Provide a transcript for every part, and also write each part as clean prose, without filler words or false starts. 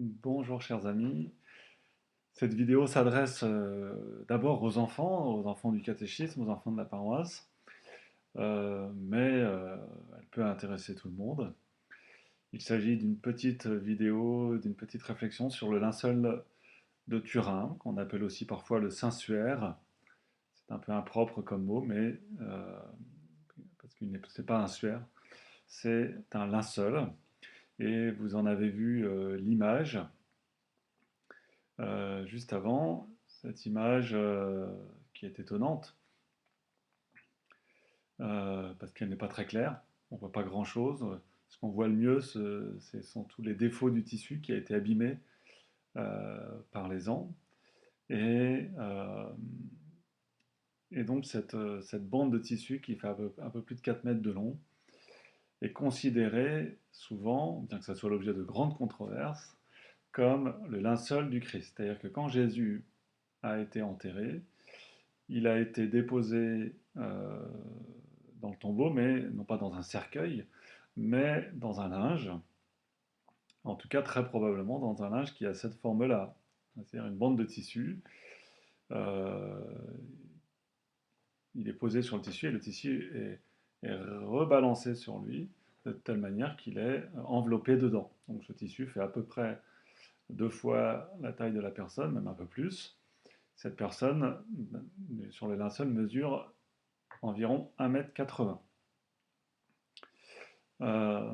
Bonjour chers amis, cette vidéo s'adresse d'abord aux enfants du catéchisme, aux enfants de la paroisse, mais elle peut intéresser tout le monde. Il s'agit d'une petite vidéo, d'une petite réflexion sur le linceul de Turin, qu'on appelle aussi parfois le Saint-Suaire. C'est un peu impropre comme mot, mais parce que ce n'est pas un suaire, c'est un linceul. Et vous en avez vu l'image. Juste avant, cette image qui est étonnante, parce qu'elle n'est pas très claire, on ne voit pas grand-chose. Ce qu'on voit le mieux, ce sont tous les défauts du tissu qui a été abîmé par les ans. Et, euh, et donc cette bande de tissu qui fait un peu plus de 4 mètres de long est considérée souvent, bien que ça soit l'objet de grandes controverses, comme le linceul du Christ. C'est-à-dire que quand Jésus a été enterré, il a été déposé dans le tombeau, mais non pas dans un cercueil, mais dans un linge. En tout cas, très probablement dans un linge qui a cette forme-là, c'est-à-dire une bande de tissu. Euh, il est posé sur le tissu et le tissu est rebalancé sur lui de telle manière qu'il est enveloppé dedans. Donc ce tissu fait à peu près 2 fois la taille de la personne, même un peu plus. Cette personne, sur le linceul, mesure environ 1,80 m. Euh,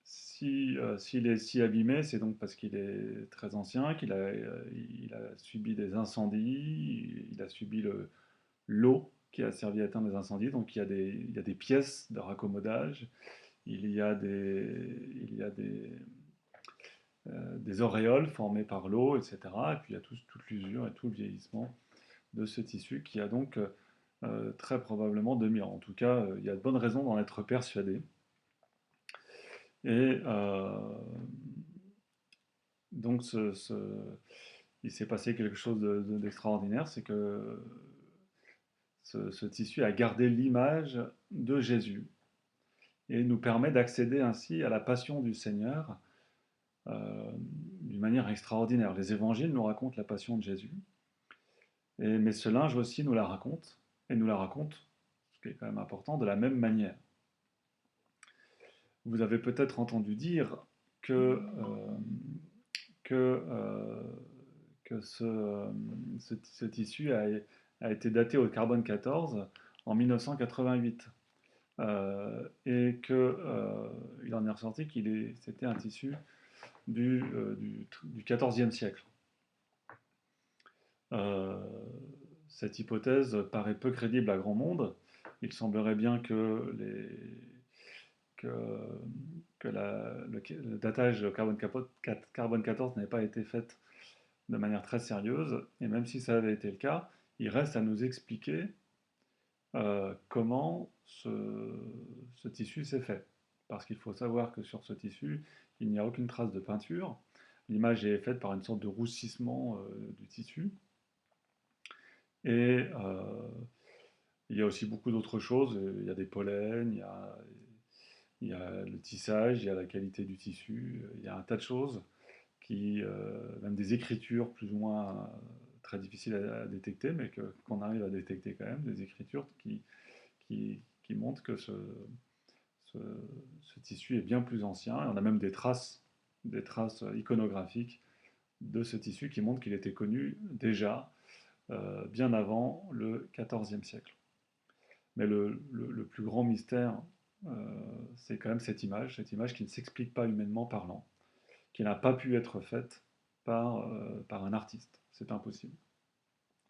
S'il est si abîmé, c'est donc parce qu'il est très ancien, il a subi des incendies, il a subi l'eau qui a servi à éteindre les incendies, donc il y a des pièces de raccommodage, il y a des auréoles formées par l'eau, etc. Et puis il y a toute l'usure et tout le vieillissement de ce tissu qui a donc très probablement 2000 ans. En tout cas, il y a de bonnes raisons d'en être persuadé. Et donc, il s'est passé quelque chose d'extraordinaire, c'est que ce tissu a gardé l'image de Jésus et nous permet d'accéder ainsi à la passion du Seigneur d'une manière extraordinaire. Les évangiles nous racontent la passion de Jésus, mais ce linge aussi nous la raconte, et nous la raconte, ce qui est quand même important, de la même manière. Vous avez peut-être entendu dire que, que, euh, que ce tissu a été daté au carbone 14 en 1988 et qu'il en est ressorti c'était un tissu du 14e siècle. Euh, cette hypothèse paraît peu crédible à grand monde. Il semblerait bien que, que le datage carbone 14 n'ait pas été fait de manière très sérieuse, et même si ça avait été le cas, il reste à nous expliquer comment ce tissu s'est fait. Parce qu'il faut savoir que sur ce tissu, il n'y a aucune trace de peinture. L'image est faite par une sorte de roussissement du tissu. Et il y a aussi beaucoup d'autres choses. Il y a des pollens, il y a le tissage, il y a la qualité du tissu, il y a un tas de choses même des écritures plus ou moins très difficiles à détecter, mais qu'on arrive à détecter quand même, des écritures qui montrent que ce, ce tissu est bien plus ancien. Et on a même des traces iconographiques de ce tissu qui montrent qu'il était connu déjà bien avant le XIVe siècle. Mais le plus grand mystère, c'est quand même cette image qui ne s'explique pas humainement parlant, qui n'a pas pu être faite par un artiste. C'est impossible.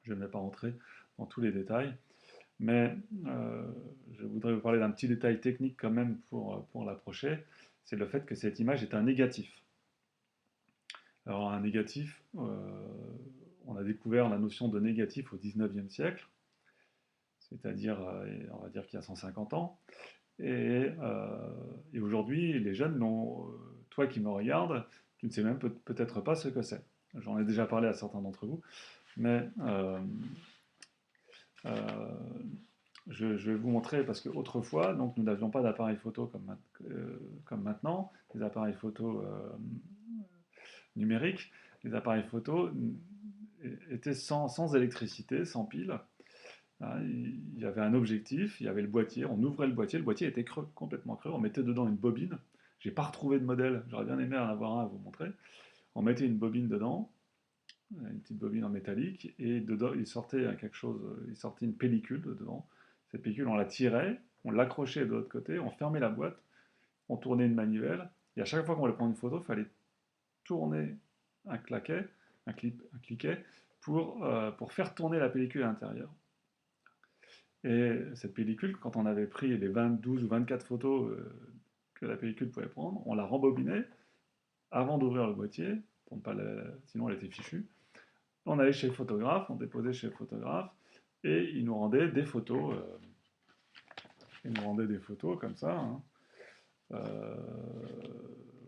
Je ne vais pas rentrer dans tous les détails, mais je voudrais vous parler d'un petit détail technique quand même pour l'approcher, c'est le fait que cette image est un négatif. Alors un négatif, on a découvert la notion de négatif au 19e siècle, c'est-à-dire, on va dire qu'il y a 150 ans, et aujourd'hui, les jeunes toi qui me regardes, tu ne sais même peut-être pas ce que c'est. J'en ai déjà parlé à certains d'entre vous, mais euh, je vais vous montrer parce qu'autrefois, donc nous n'avions pas d'appareil photo comme maintenant. Les appareils photo numériques, les appareils photo étaient sans électricité, sans pile. Hein, il y avait un objectif, il y avait le boîtier, on ouvrait le boîtier était creux, complètement creux, on mettait dedans une bobine. J'ai pas retrouvé de modèle, j'aurais bien aimé en avoir un à vous montrer. On mettait une bobine dedans, une petite bobine en métallique, et dedans il sortait quelque chose, il sortait une pellicule dedans. Cette pellicule, on la tirait, on l'accrochait de l'autre côté, on fermait la boîte, on tournait une manivelle, et à chaque fois qu'on voulait prendre une photo, il fallait tourner un claquet, un cliquet, pour faire tourner la pellicule à l'intérieur. Et cette pellicule, quand on avait pris les 12 ou 24 photos que la pellicule pouvait prendre, on la rembobinait avant d'ouvrir le boîtier, pour ne pas sinon elle était fichue. On allait chez le photographe, on déposait chez le photographe, et il nous rendait des photos. Il nous rendait des photos comme ça. Hein. Euh,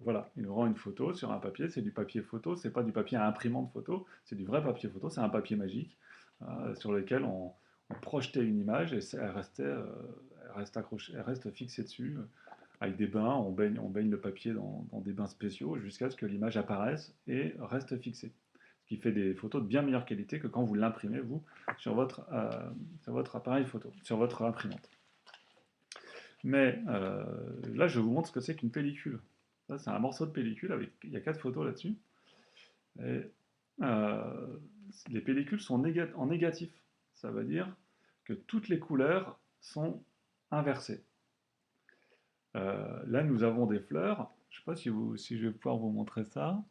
voilà, il nous rend une photo sur un papier, c'est du papier photo, c'est pas du papier à imprimante photo, c'est du vrai papier photo, c'est un papier magique sur lequel on projetait une image et elle reste accrochée, elle reste fixée dessus avec des bains, on baigne le papier dans des bains spéciaux jusqu'à ce que l'image apparaisse et reste fixée. Ce qui fait des photos de bien meilleure qualité que quand vous l'imprimez, vous, sur votre appareil photo, sur votre imprimante. Mais là, je vous montre ce que c'est qu'une pellicule. Ça, c'est un morceau de pellicule, il y a 4 photos là-dessus. Et, euh, les pellicules sont en négatif. Ça veut dire que toutes les couleurs sont inversées. Là, nous avons des fleurs. Je ne sais pas si je vais pouvoir vous montrer ça.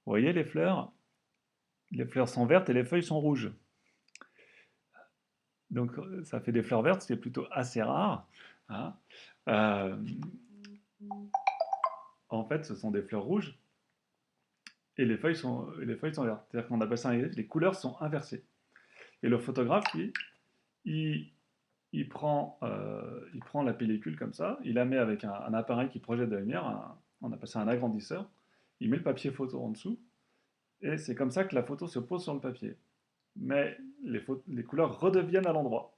Vous voyez les fleurs? Les fleurs sont vertes et les feuilles sont rouges. Donc, ça fait des fleurs vertes, ce qui est plutôt assez rare. Hein. Euh, En fait, ce sont des fleurs rouges et les feuilles sont vertes. C'est-à-dire qu'on appelle ça les couleurs sont inversées. Et le photographe, lui, il, il prend la pellicule comme ça, il la met avec un appareil qui projette de la lumière, on appelle ça un agrandisseur, il met le papier photo en dessous, et c'est comme ça que la photo se pose sur le papier. Mais les couleurs redeviennent à l'endroit.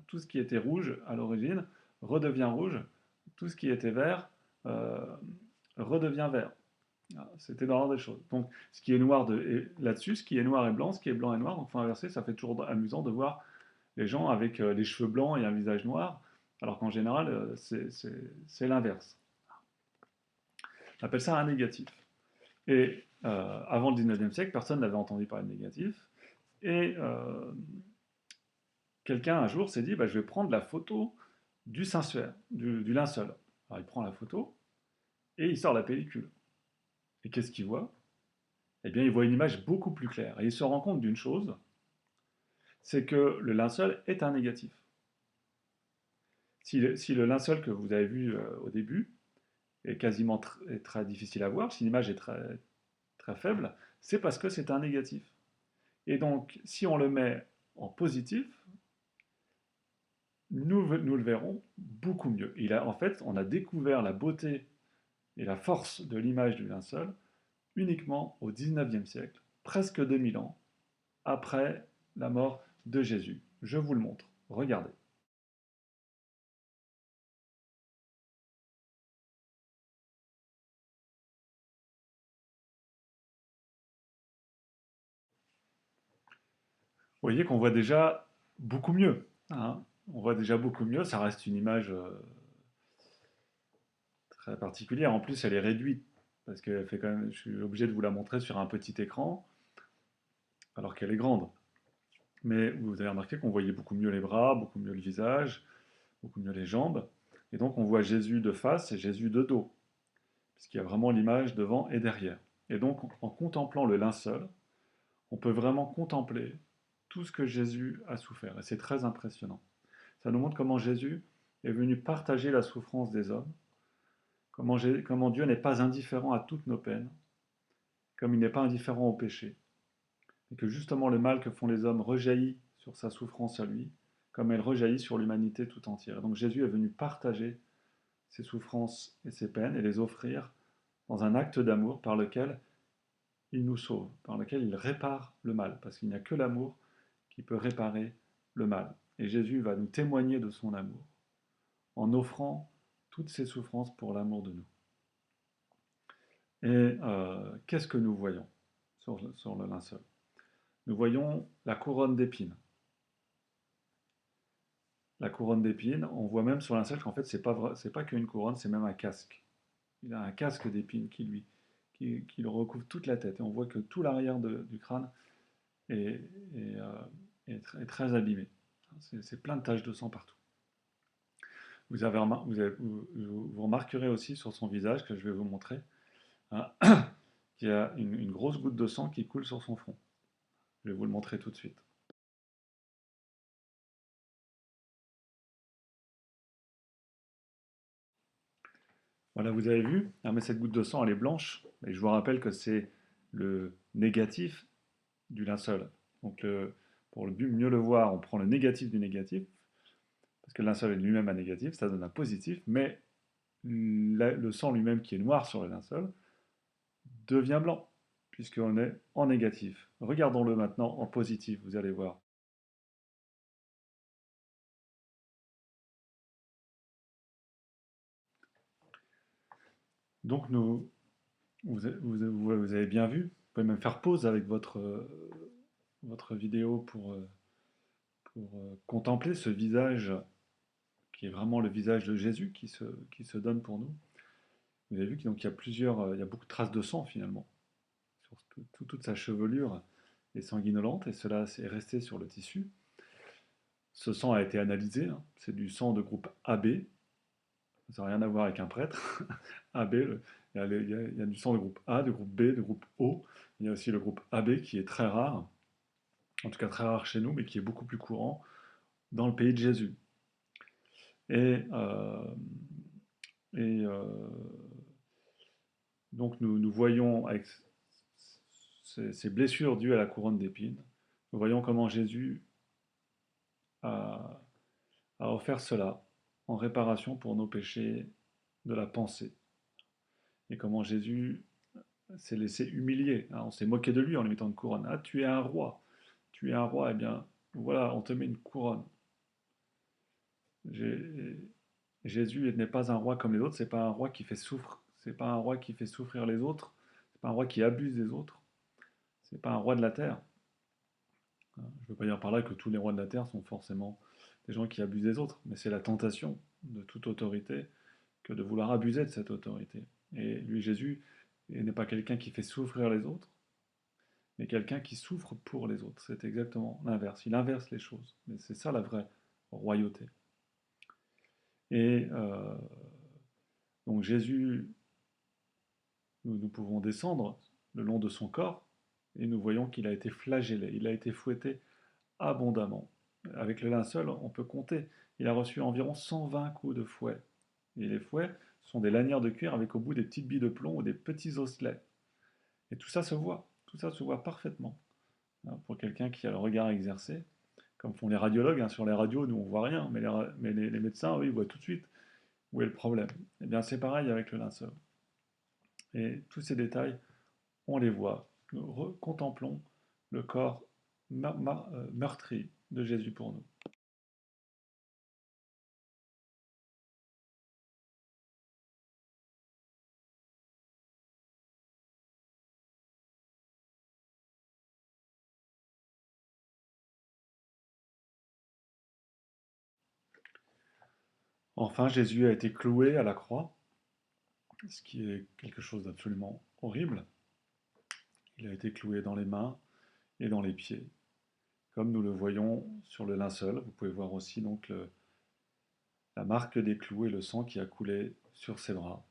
Tout ce qui était rouge à l'origine redevient rouge, tout ce qui était vert euh, redevient vert. C'était dans l'ordre des choses. Donc, ce qui est noir là-dessus, ce qui est noir et blanc, ce qui est blanc et noir, donc il faut inverser, ça fait toujours amusant de voir les gens avec les cheveux blancs et un visage noir, alors qu'en général, c'est l'inverse. On appelle ça un négatif. Et avant le 19e siècle, personne n'avait entendu parler de négatif. Et quelqu'un un jour s'est dit, bah, je vais prendre la photo du sensuaire, du linceul. Alors il prend la photo et il sort la pellicule. Et qu'est-ce qu'il voit? Eh bien, il voit une image beaucoup plus claire. Et il se rend compte d'une chose, c'est que le linceul est un négatif. Si le linceul que vous avez vu au début est quasiment est très difficile à voir, si l'image est très, très faible, c'est parce que c'est un négatif. Et donc, si on le met en positif, nous le verrons beaucoup mieux. En fait, on a découvert la beauté et la force de l'image du linceul uniquement au 19e siècle, presque 2000 ans après la mort de Jésus. Je vous le montre. Regardez. Vous voyez qu'on voit déjà beaucoup mieux. Hein. On voit déjà beaucoup mieux. Ça reste une image très particulière. En plus, elle est réduite parce que fait quand même, je suis obligé de vous la montrer sur un petit écran alors qu'elle est grande. Mais vous avez remarqué qu'on voyait beaucoup mieux les bras, beaucoup mieux le visage, beaucoup mieux les jambes. Et donc on voit Jésus de face et Jésus de dos, puisqu'il y a vraiment l'image devant et derrière. Et donc en contemplant le linceul, on peut vraiment contempler tout ce que Jésus a souffert. Et c'est très impressionnant. Ça nous montre comment Jésus est venu partager la souffrance des hommes, comment Dieu n'est pas indifférent à toutes nos peines, comme il n'est pas indifférent au péché, et que justement le mal que font les hommes rejaillit sur sa souffrance à lui, comme elle rejaillit sur l'humanité tout entière. Donc Jésus est venu partager ses souffrances et ses peines et les offrir dans un acte d'amour par lequel il nous sauve, par lequel il répare le mal, parce qu'il n'y a que l'amour qui peut réparer le mal. Et Jésus va nous témoigner de son amour en offrant toutes ses souffrances pour l'amour de nous. Et qu'est-ce que nous voyons sur le linceul? Nous voyons la couronne d'épines. La couronne d'épines, on voit même sur le linceul qu'en fait, c'est pas qu'une couronne, c'est même un casque. Il a un casque d'épines qui le recouvre toute la tête. Et on voit que tout l'arrière du crâne est, est, euh, est très abîmé. C'est plein de taches de sang partout. Vous remarquerez aussi sur son visage, que je vais vous montrer, hein, qu'il y a une grosse goutte de sang qui coule sur son front. Je vais vous le montrer tout de suite. Voilà, vous avez vu? Ah, mais cette goutte de sang, elle est blanche. Et je vous rappelle que c'est le négatif du linceul. Donc, pour mieux le voir, on prend le négatif du négatif, parce que le linceul est lui-même un négatif, ça donne un positif, mais le sang lui-même qui est noir sur le linceul devient blanc, puisqu'on est en négatif. Regardons-le maintenant en positif, vous allez voir. Donc, vous avez bien vu, vous pouvez même faire pause avec votre vidéo pour contempler ce visage qui est vraiment le visage de Jésus qui se donne pour nous. Vous avez vu qu'il y a il y a beaucoup de traces de sang finalement sur toute sa chevelure est sanguinolente et cela est resté sur le tissu. Ce sang a été analysé, hein, c'est du sang de groupe AB, ça n'a rien à voir avec un prêtre. AB, il y a du sang de groupe A, de groupe B, de groupe O. Il y a aussi le groupe AB qui est très rare, en tout cas très rare chez nous, mais qui est beaucoup plus courant dans le pays de Jésus. Et, euh, et donc nous voyons avec ces blessures dues à la couronne d'épines, nous voyons comment Jésus a, a offert cela en réparation pour nos péchés de la pensée. Et comment Jésus s'est laissé humilier, hein. On s'est moqué de lui en lui mettant une couronne. Ah, tu es un roi. Tu es un roi, eh bien, voilà, on te met une couronne. Jésus n'est pas un roi comme les autres, c'est pas un roi qui fait souffrir, c'est pas un roi qui fait souffrir les autres, c'est pas un roi qui abuse des autres, c'est pas un roi de la terre. Je ne veux pas dire par là que tous les rois de la terre sont forcément des gens qui abusent des autres, mais c'est la tentation de toute autorité que de vouloir abuser de cette autorité. Et lui, Jésus, n'est pas quelqu'un qui fait souffrir les autres, mais quelqu'un qui souffre pour les autres. C'est exactement l'inverse. Il inverse les choses. Mais c'est ça la vraie royauté. Et donc Jésus, nous pouvons descendre le long de son corps et nous voyons qu'il a été flagellé, il a été fouetté abondamment. Avec le linceul, on peut compter. Il a reçu environ 120 coups de fouet. Et les fouets sont des lanières de cuir avec au bout des petites billes de plomb ou des petits osselets. Et tout ça se voit parfaitement, hein, pour quelqu'un qui a le regard exercé, comme font les radiologues, hein. Sur les radios, nous on voit rien, mais les médecins, eux, ils voient tout de suite où est le problème. Et bien c'est pareil avec le linceul. Et tous ces détails, on les voit. Nous contemplons le corps meurtri de Jésus pour nous. Enfin, Jésus a été cloué à la croix, ce qui est quelque chose d'absolument horrible. Il a été cloué dans les mains et dans les pieds, comme nous le voyons sur le linceul. Vous pouvez voir aussi donc la marque des clous et le sang qui a coulé sur ses bras.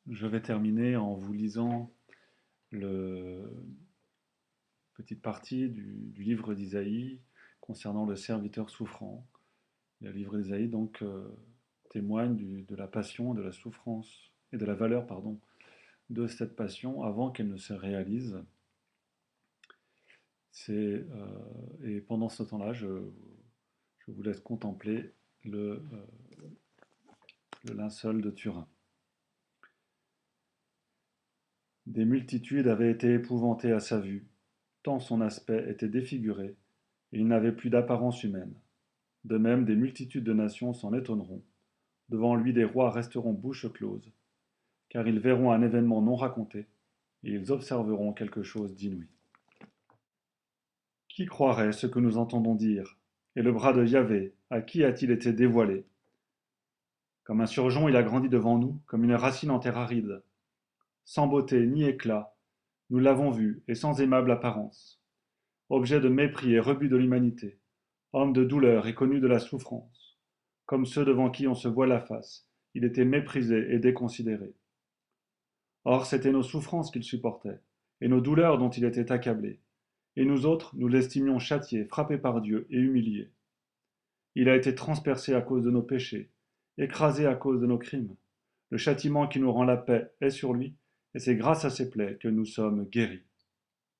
Je vais terminer en vous lisant la petite partie du livre d'Isaïe concernant le serviteur souffrant. Le livre d'Isaïe donc témoigne de la passion, de la souffrance et de la valeur, pardon, de cette passion avant qu'elle ne se réalise. Et pendant ce temps-là, je vous laisse contempler le linceul de Turin. Des multitudes avaient été épouvantées à sa vue, tant son aspect était défiguré, et il n'avait plus d'apparence humaine. De même, des multitudes de nations s'en étonneront. Devant lui, des rois resteront bouche close, car ils verront un événement non raconté, et ils observeront quelque chose d'inouï. Qui croirait ce que nous entendons dire? Et le bras de Yahvé, à qui a-t-il été dévoilé? Comme un surgeon, il a grandi devant nous, comme une racine en terre aride. Sans beauté ni éclat, nous l'avons vu, et sans aimable apparence. Objet de mépris et rebut de l'humanité, homme de douleur et connu de la souffrance. Comme ceux devant qui on se voit la face, il était méprisé et déconsidéré. Or, c'étaient nos souffrances qu'il supportait, et nos douleurs dont il était accablé. Et nous autres, nous l'estimions châtié, frappé par Dieu et humilié. Il a été transpercé à cause de nos péchés, écrasé à cause de nos crimes. Le châtiment qui nous rend la paix est sur lui, et c'est grâce à ses plaies que nous sommes guéris.